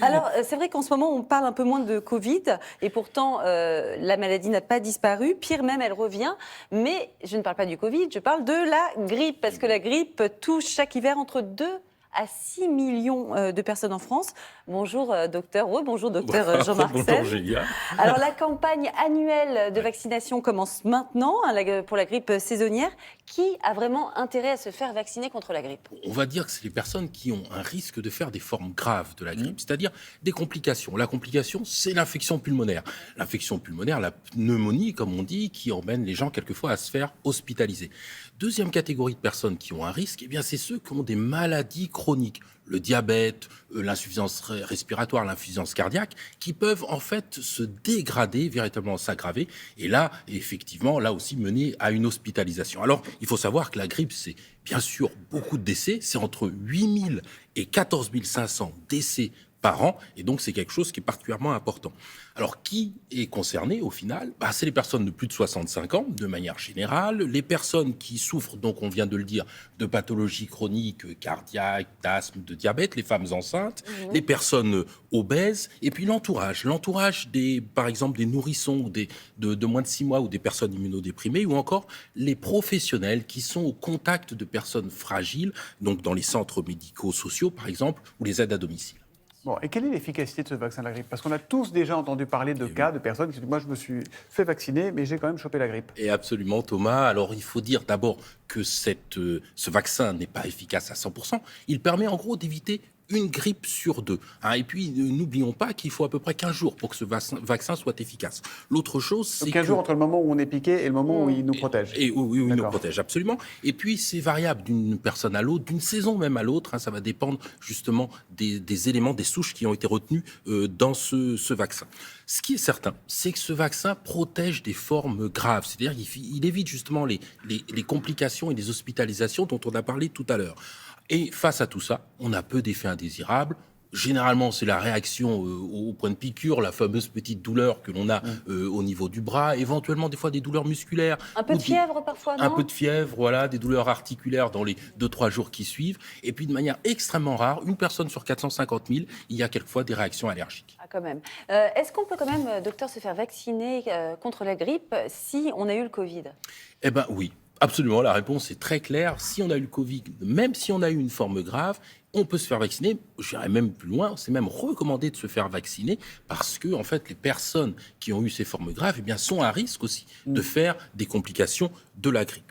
Alors, c'est vrai qu'en ce moment, on parle un peu moins de Covid et pourtant, la maladie n'a pas disparu. Pire même, elle revient. Mais je ne parle pas du Covid, je parle de la grippe. Parce que la grippe touche chaque hiver entre 2 à 6 millions de personnes en France. Bonjour, docteur. Bonjour, docteur Jean-Marc Bonjour Sèvres. Julia. Alors, la campagne annuelle de Ouais. vaccination commence maintenant pour la grippe saisonnière. Qui a vraiment intérêt à se faire vacciner contre la grippe? On va dire que c'est les personnes qui ont un risque de faire des formes graves de la grippe, c'est-à-dire des complications. La complication, c'est l'infection pulmonaire. L'infection pulmonaire, la pneumonie, comme on dit, qui emmène les gens quelquefois à se faire hospitaliser. Deuxième catégorie de personnes qui ont un risque, eh bien, c'est ceux qui ont des maladies chroniques. Le diabète, l'insuffisance respiratoire, l'insuffisance cardiaque, qui peuvent en fait se dégrader, véritablement s'aggraver, et là, effectivement, là aussi mener à une hospitalisation. Alors, il faut savoir que la grippe, c'est bien sûr beaucoup de décès, c'est entre 8 000 et 14 500 décès par an, et donc c'est quelque chose qui est particulièrement important. Alors, qui est concerné au final? C'est les personnes de plus de 65 ans, de manière générale, les personnes qui souffrent, donc on vient de le dire, de pathologies chroniques, cardiaques, d'asthme, de diabète, les femmes enceintes, les personnes obèses, et puis l'entourage. L'entourage par exemple, des nourrissons ou de moins de 6 mois ou des personnes immunodéprimées, ou encore les professionnels qui sont au contact de personnes fragiles, donc dans les centres médico-sociaux, par exemple, ou les aides à domicile. Bon, et quelle est l'efficacité de ce vaccin de la grippe? Parce qu'on a tous déjà entendu parler de cas de personnes qui se disent « moi, je me suis fait vacciner, mais j'ai quand même chopé la grippe ». Et absolument, Thomas. Alors, il faut dire d'abord que ce vaccin n'est pas efficace à 100%. Il permet en gros d'éviter une grippe sur 2. Et puis, n'oublions pas qu'il faut à peu près 15 jours pour que ce vaccin soit efficace. L'autre chose, c'est Donc 15 jours entre le moment où on est piqué et le moment où il nous protège. Et oui, il nous D'accord. protège, absolument. Et puis, c'est variable d'une personne à l'autre, d'une saison même à l'autre. Ça va dépendre justement des éléments, des souches qui ont été retenues dans ce vaccin. Ce qui est certain, c'est que ce vaccin protège des formes graves. C'est-à-dire qu'il évite justement les complications et les hospitalisations dont on a parlé tout à l'heure. Et face à tout ça, on a peu d'effets indésirables. Généralement, c'est la réaction au point de piqûre, la fameuse petite douleur que l'on a au niveau du bras, éventuellement des fois des douleurs musculaires. Un peu de fièvre parfois, non? Un peu de fièvre, voilà, des douleurs articulaires dans les 2-3 jours qui suivent. Et puis de manière extrêmement rare, une personne sur 450 000, il y a quelquefois des réactions allergiques. Ah, quand même. Est-ce qu'on peut quand même, docteur, se faire vacciner contre la grippe si on a eu le Covid? Eh bien oui, absolument, la réponse est très claire. Si on a eu le Covid, même si on a eu une forme grave, on peut se faire vacciner. J'irais même plus loin, c'est même recommandé de se faire vacciner parce que, en fait, les personnes qui ont eu ces formes graves, eh bien, sont à risque aussi de faire des complications de la grippe.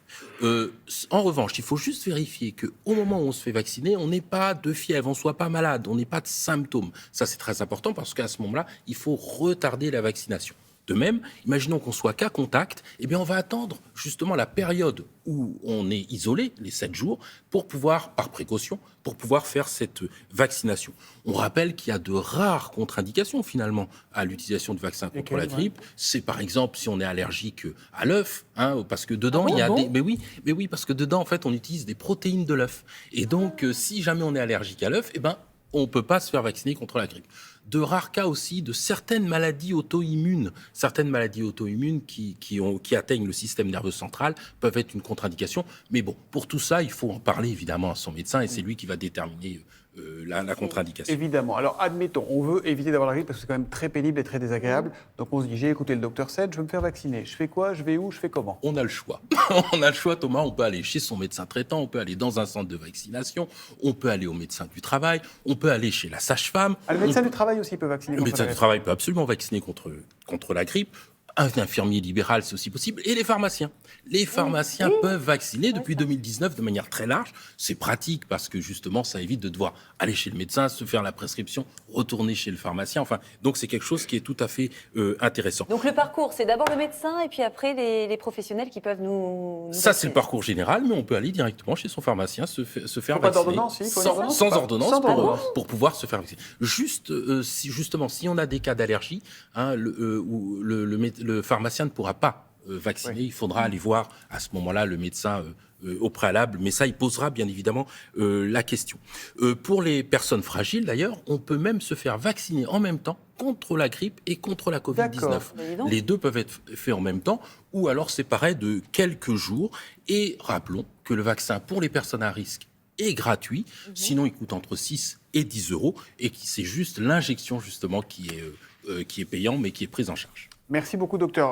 En revanche, il faut juste vérifier qu'au moment où on se fait vacciner, on n'ait pas de fièvre, on ne soit pas malade, on n'ait pas de symptômes. Ça, c'est très important parce qu'à ce moment-là, il faut retarder la vaccination. De même, imaginons qu'on soit cas contact, eh bien on va attendre justement la période où on est isolé, les 7 jours, pour pouvoir, par précaution, pour pouvoir faire cette vaccination. On rappelle qu'il y a de rares contre-indications finalement à l'utilisation de vaccins contre la grippe. C'est par exemple si on est allergique à l'œuf, parce que dedans il y a des... Mais oui, parce que dedans en fait on utilise des protéines de l'œuf. Et donc si jamais on est allergique à l'œuf, eh ben on ne peut pas se faire vacciner contre la grippe. De rares cas aussi de certaines maladies auto-immunes qui atteignent le système nerveux central peuvent être une contre-indication. Mais bon, pour tout ça, il faut en parler évidemment à son médecin et c'est lui qui va déterminer la contre-indication. Évidemment. Alors, admettons, on veut éviter d'avoir la grippe parce que c'est quand même très pénible et très désagréable. Donc, on se dit, j'ai écouté le docteur Sed, je veux me faire vacciner. Je fais quoi? Je vais où? Je fais comment? On a le choix. On a le choix, Thomas. On peut aller chez son médecin traitant, on peut aller dans un centre de vaccination, on peut aller au médecin du travail, on peut aller chez la sage-femme. Le médecin du travail aussi peut vacciner Le contre médecin la du grippe. travail peut absolument vacciner contre la grippe. Un infirmier libéral, c'est aussi possible. Et les pharmaciens. Les pharmaciens peuvent vacciner depuis 2019 de manière très large. C'est pratique parce que justement, ça évite de devoir aller chez le médecin, se faire la prescription, retourner chez le pharmacien. Enfin, donc c'est quelque chose qui est tout à fait intéressant. Donc le parcours, c'est d'abord le médecin et puis après les professionnels qui peuvent nous Ça, c'est vacciner. le parcours général, mais on peut aller directement chez son pharmacien se faire Faut pas vacciner. d'ordonnance, si, faut une ordonnance Sans ou pas? ordonnance, Sans ordonnance. pour pouvoir se faire vacciner. Justement, si on a des cas d'allergie, où le pharmacien ne pourra pas vacciner, il faudra aller voir à ce moment-là le médecin au préalable, mais ça, il posera bien évidemment la question. Pour les personnes fragiles, d'ailleurs, on peut même se faire vacciner en même temps contre la grippe et contre la Covid-19. D'accord. Les deux peuvent être faits en même temps, ou alors séparés de quelques jours. Et rappelons que le vaccin pour les personnes à risque est gratuit. Sinon, il coûte entre 6 et 10 euros. Et c'est juste l'injection, justement, qui est payant, mais qui est prise en charge. Merci beaucoup, docteur.